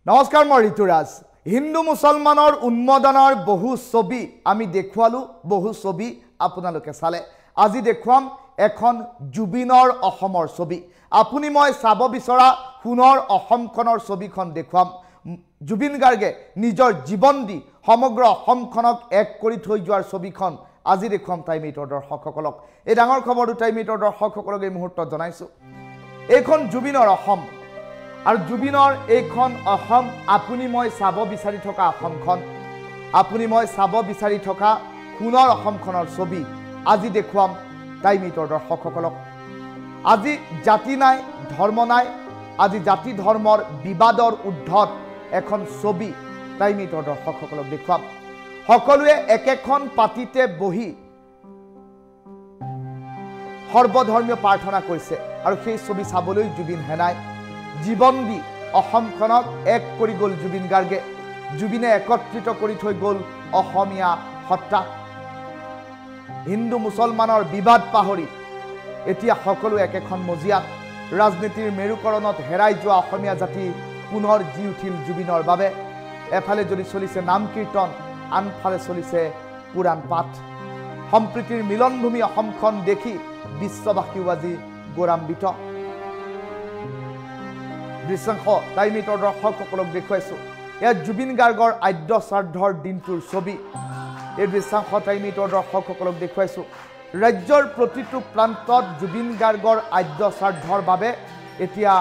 নমস্কাৰ মই ঋতুৰাজ হিন্দু মুছলমানৰ উন্মোদনৰ বহু ছবি আমি দেখুৱালো বহু ছবি আপোনালোকে চালে আজি দেখুৱাম এখন জুবিনৰ অসমৰ ছবি আপুনি মই চাব বিচৰা পুনৰ অসমখনৰ ছবিখন দেখুৱাম জুবিন গাৰ্গে নিজৰ জীৱন দি সমগ্ৰ অসমখনক এক কৰি থৈ যোৱাৰ ছবিখন আজি দেখুৱাম টাইম এইটৰ দৰ্শকসকলক এই ডাঙৰ খবৰটো টাইম এইটৰ দৰ্শকসকলক এই মুহূৰ্তত জনাইছো এইখন জুবিনৰ অসম আৰু জুবিনৰ এইখন অসম আপুনি মই চাব বিচাৰি থকা অসমখন আপুনি মই চাব বিচাৰি থকা পুনৰ অসমখনৰ ছবি আজি দেখুৱাম টাইম এইটৰ দৰ্শকসকলক আজি জাতি নাই ধৰ্ম নাই আজি জাতি ধৰ্মৰ বিবাদৰ উদ্ধত এখন ছবি টাইম এইটৰ দৰ্শকসকলক দেখুৱাম সকলোৱে একেখন পাতিতে বহি সৰ্বধৰ্মীয় প্ৰাৰ্থনা কৰিছে আৰু সেই ছবি চাবলৈ জুবিন হেনাই জীৱন দি অসমখনক এক কৰি গ'ল জুবিন গাৰ্গে জুবিনে একত্ৰিত কৰি থৈ গ'ল অসমীয়া সত্তা হিন্দু মুছলমানৰ বিবাদ পাহৰি এতিয়া সকলো একেখন মজিয়াত ৰাজনীতিৰ মেৰুকৰণত হেৰাই যোৱা অসমীয়া জাতি পুনৰ জি উঠিল জুবিনৰ বাবে এফালে যদি চলিছে নাম কীৰ্তন আনফালে চলিছে পুৰাণ পাঠ সম্প্ৰীতিৰ মিলনভূমি অসমখন দেখি বিশ্ববাসীও আজি গৌৰৱান্বিত দৃশ্যাংশ টাইম এইটৰ দৰ্শকসকলক দেখুৱাইছো ইয়াত জুবিন গাৰ্গৰ আদ্য শ্ৰাদ্ধৰ দিনটোৰ ছবি এই দৃশ্যাংশ টাইম এইটৰ দৰ্শকসকলক দেখুৱাইছো ৰাজ্যৰ প্ৰতিটো প্ৰান্তত জুবিন গাৰ্গৰ আদ্য শ্ৰাদ্ধৰ বাবে এতিয়া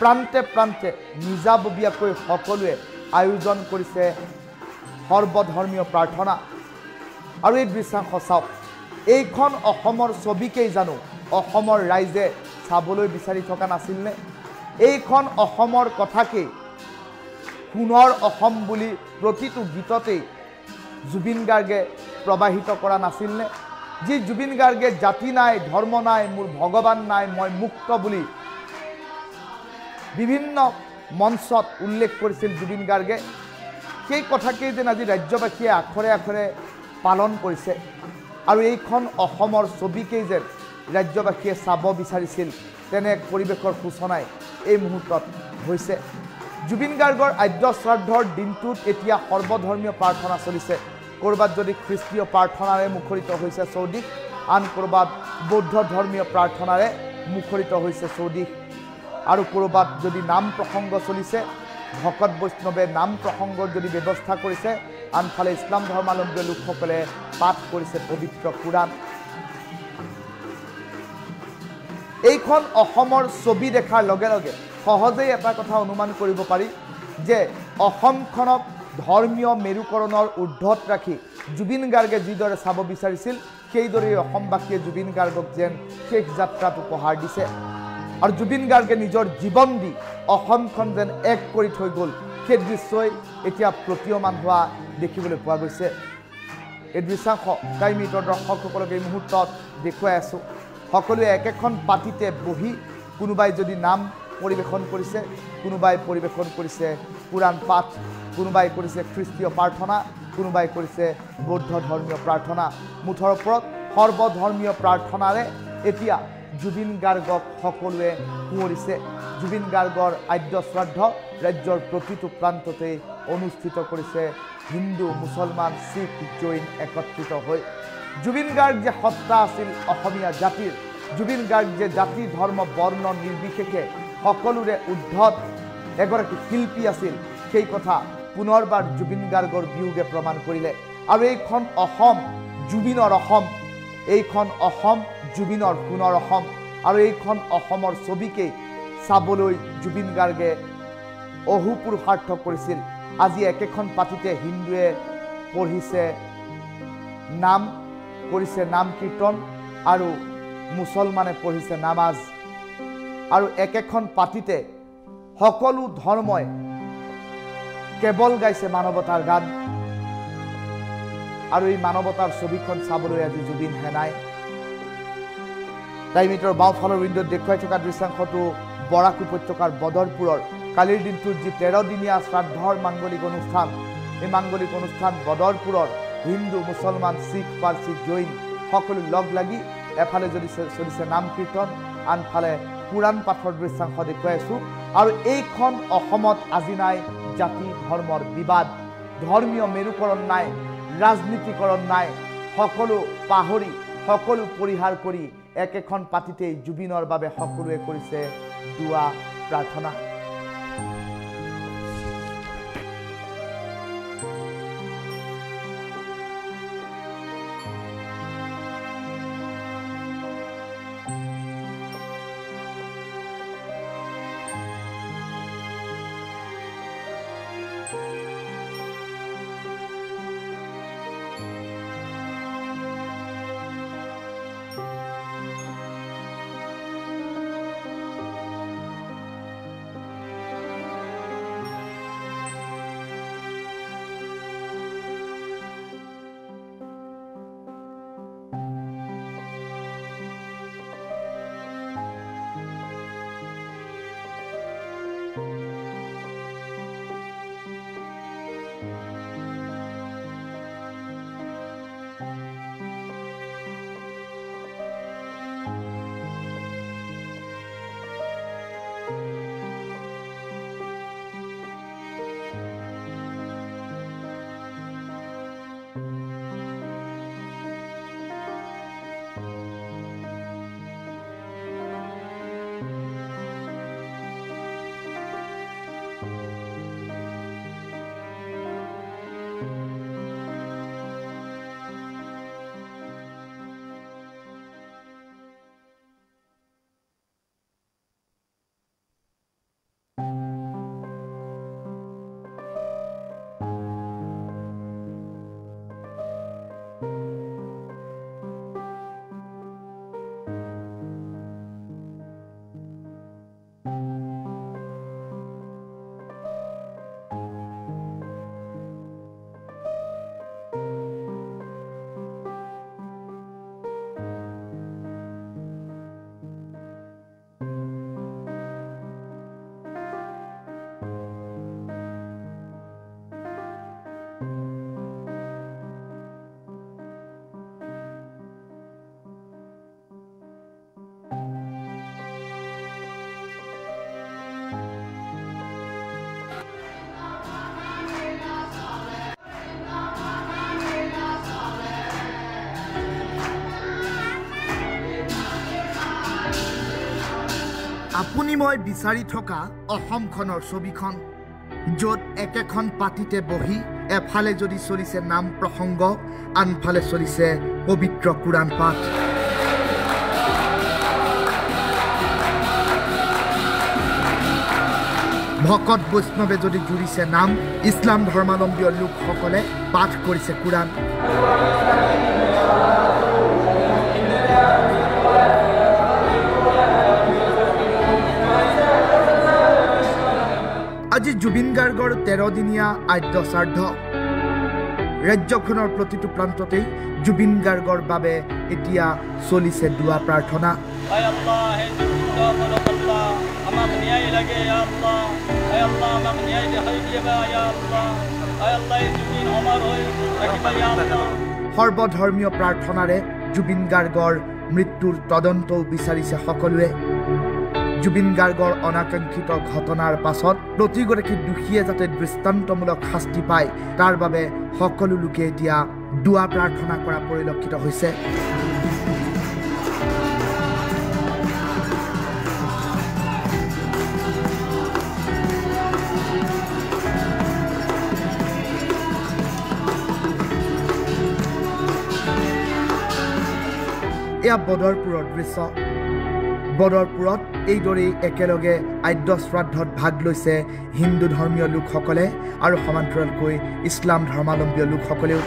প্ৰান্তে প্ৰান্তে নিজাববীয়াকৈ সকলোৱে আয়োজন কৰিছে সৰ্বধৰ্মীয় প্ৰাৰ্থনা আৰু এই দৃশ্যাংশ চাওক এইখন অসমৰ ছবিকেই জানো অসমৰ ৰাইজে চাবলৈ বিচাৰি থকা নাছিলনে এইখন অসমৰ কথাকেই পুনৰ অসম বুলি প্ৰতিটো গীততেই জুবিন গাৰ্গে প্ৰবাহিত কৰা নাছিলনে যি জুবিন গাৰ্গে জাতি নাই ধৰ্ম নাই মোৰ ভগৱান নাই মই মুক্ত বুলি বিভিন্ন মঞ্চত উল্লেখ কৰিছিল জুবিন গাৰ্গে সেই কথাকেই যেন আজি ৰাজ্যবাসীয়ে আখৰে আখৰে পালন কৰিছে আৰু এইখন অসমৰ ছবিকেই যেন ৰাজ্যবাসীয়ে চাব বিচাৰিছিল তেনে এক পৰিৱেশৰ সূচনাই এই মুহূৰ্তত হৈছে জুবিন গাৰ্গৰ আদ্য শ্ৰাদ্ধৰ দিনটোত এতিয়া সৰ্বধৰ্মীয় প্ৰাৰ্থনা চলিছে ক'ৰবাত যদি খ্ৰীষ্টীয় প্ৰাৰ্থনাৰে মুখৰিত হৈছে চৌদিশ আন ক'ৰবাত বৌদ্ধ ধৰ্মীয় প্ৰাৰ্থনাৰে মুখৰিত হৈছে চৌদিশ আৰু ক'ৰবাত যদি নাম প্ৰসংগ চলিছে ভকত বৈষ্ণৱে নাম প্ৰসংগৰ যদি ব্যৱস্থা কৰিছে আনফালে ইছলাম ধৰ্মাৱলম্বী লোকসকলে পাঠ কৰিছে পবিত্ৰ কুৰাণ এইখন অসমৰ ছবি দেখাৰ লগে লগে সহজেই এটা কথা অনুমান কৰিব পাৰি যে অসমখনক ধৰ্মীয় মেৰুকৰণৰ ঊৰ্ধত ৰাখি জুবিন গাৰ্গে যিদৰে চাব বিচাৰিছিল সেইদৰে অসমবাসীয়ে জুবিন গাৰ্গক যেন শেষ যাত্ৰাত উপহাৰ দিছে আৰু জুবিন গাৰ্গে নিজৰ জীৱন দি অসমখন যেন এক কৰি থৈ গ'ল সেই দৃশ্যই এতিয়া প্ৰতীয়মান হোৱা দেখিবলৈ পোৱা গৈছে এই দৃশ্যাংশ টাইম এইটৰ দৰ্শকসকলক এই মুহূৰ্তত দেখুৱাই আছোঁ সকলোৱে একেখন পাতিতে বহি কোনোবাই যদি নাম পৰিৱেশন কৰিছে কোনোবাই পৰিৱেশন কৰিছে পুৰাণ পাঠ কোনোবাই কৰিছে খ্ৰীষ্টীয় প্ৰাৰ্থনা কোনোবাই কৰিছে বৌদ্ধ ধৰ্মীয় প্ৰাৰ্থনা মুঠৰ ওপৰত সৰ্বধৰ্মীয় প্ৰাৰ্থনাৰে এতিয়া জুবিন গাৰ্গক সকলোৱে সুঁৱৰিছে জুবিন গাৰ্গৰ আদ্য শ্ৰাদ্ধ ৰাজ্যৰ প্ৰতিটো প্ৰান্ততেই অনুষ্ঠিত কৰিছে হিন্দু মুছলমান শিখ জৈন একত্ৰিত হৈ জুবিন গাৰ্গ যে সত্তা আছিল অসমীয়া জাতিৰ জুবিন গাৰ্গ যে জাতি ধৰ্ম বৰ্ণ নিৰ্বিশেষে সকলোৰে ঊৰ্ধত এগৰাকী শিল্পী আছিল সেই কথা পুনৰবাৰ জুবিন গাৰ্গৰ বিয়োগে প্ৰমাণ কৰিলে আৰু এইখন অসম জুবিনৰ অসম এইখন অসম জুবিনৰ পুনৰ অসম আৰু এইখন অসমৰ ছবিকেই চাবলৈ জুবিন গাৰ্গে অহোপুৰুষাৰ্থ কৰিছিল আজি একেখন পাতিতে হিন্দুৱে পঢ়িছে নাম কৰিছে নাম কীৰ্তন আৰু মুছলমানে পঢ়িছে নামাজ আৰু একেখন পাতিতে সকলো ধৰ্মই কেৱল গাইছে মানৱতাৰ গান আৰু এই মানৱতাৰ ছবিখন চাবলৈ আজি জুবিন হেনাই টাইম এইটৰ বাওঁফালৰ উইণ্ডত দেখুৱাই থকা দৃশ্যাংশটো বৰাক উপত্যকাৰ বদৰপুৰৰ কালিৰ দিনটোত যি 13 দিনীয়া শ্ৰাদ্ধৰ মাংগলিক অনুষ্ঠান এই মাংগলিক অনুষ্ঠান বদৰপুৰৰ হিন্দু মুছলমান শিখ পাৰ্চী জৈন সকলো লগ লাগি এফালে যদি চলিছে নাম কীৰ্তন আনফালে পুৰাণ পাঠৰ দৃশ্যাংশ দেখুৱাই আছোঁ আৰু এইখন অসমত আজি নাই জাতি ধৰ্মৰ বিবাদ, ধৰ্মীয় মেৰুকৰণ নাই, ৰাজনীতিকৰণ নাই, সকলো পাহৰি সকলো পৰিহাৰ কৰি একেখন পাতিতেই জুবিনৰ বাবে সকলোৱে কৰিছে দুৱা প্ৰাৰ্থনা। আপুনি মই বিচাৰি থকা অসমখনৰ ছবিখন, য'ত একেখন পাতিতে বহি এফালে যদি চলিছে নাম প্ৰসংগ, আনফালে চলিছে পবিত্ৰ কোৰাণ পাঠ। ভকত বৈষ্ণৱে যদি জুৰিছে নাম, ইছলাম ধৰ্মাৱলম্বীয় লোকসকলে পাঠ কৰিছে কোৰাণ। আজি জুবিন গাৰ্গৰ 13 দিনীয়া আদ্য শ্ৰাদ্ধ। ৰাজ্যখনৰ প্ৰতিটো প্ৰান্ততেই জুবিন গাৰ্গৰ বাবে এতিয়া চলিছে দুৱা প্ৰাৰ্থনা। সৰ্বধৰ্মীয় প্ৰাৰ্থনাৰে জুবিন গাৰ্গৰ মৃত্যুৰ তদন্তও বিচাৰিছে সকলোৱে। জুবিন গাৰ্গৰ অনাকাংক্ষিত ঘটনাৰ পাছত প্ৰতিগৰাকী দোষীয়ে যাতে দৃষ্টান্তমূলক শাস্তি পায়, তাৰ বাবে সকলো লোকে এতিয়া দুৱা প্ৰাৰ্থনা কৰা পৰিলক্ষিত হৈছে। এয়া বদৰপুৰৰ দৃশ্য। বদৰপুৰত এইদৰেই একেলগে আদ্য শ্ৰাদ্ধত ভাগ লৈছে হিন্দু ধৰ্মীয় লোকসকলে আৰু সমান্তৰালকৈ ইছলাম ধৰ্মাৱলম্বীয় লোকসকলেও।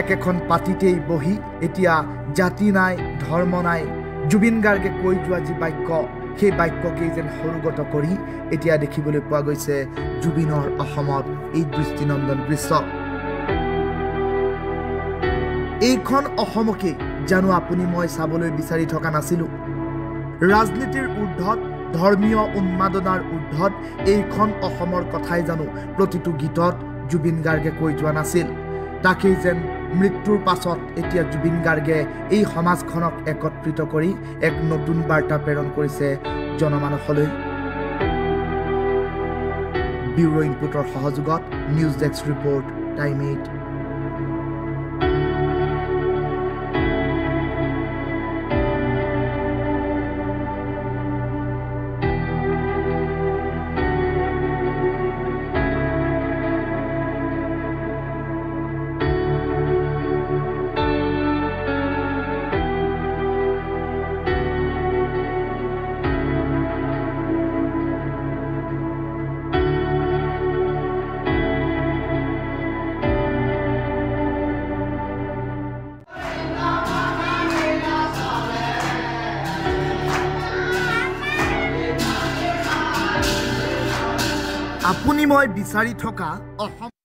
একেখন পাতিতেই বহি এতিয়া জাতি নাই, ধৰ্ম নাই, জুবিন গাৰ্গে কৈ যোৱা যি বাক্য, সেই বাক্যকেই যেন সৰুগত কৰি এতিয়া দেখিবলৈ পোৱা গৈছে জুবিনৰ অসমত এই দৃষ্টিনন্দন দৃশ্য। এইখন অসমকে জানো আপুনি মই চাবলৈ বিচাৰি থকা নাছিলোঁ ৰাজনীতিৰ ঊৰ্ধত ধৰ্মীয় উন্মাদনাৰ ঊৰ্ধত এইখন অসমৰ কথাই জানো প্ৰতিটো গীতত জুবিন গাৰ্গে কৈ যোৱা নাছিল তাকেই যেন মৃত্যুৰ পাছত এতিয়া জুবিন গাৰ্গে এই সমাজখনক একত্ৰিত কৰি এক নতুন বাৰ্তা প্ৰেৰণ কৰিছে জনমানসলৈ ব্যুৰো ইনপুটৰ সহযোগত নিউজ ডেস্ক ৰিপৰ্ট টাইম 8 আপুনি মই বিচাৰি থকা অসম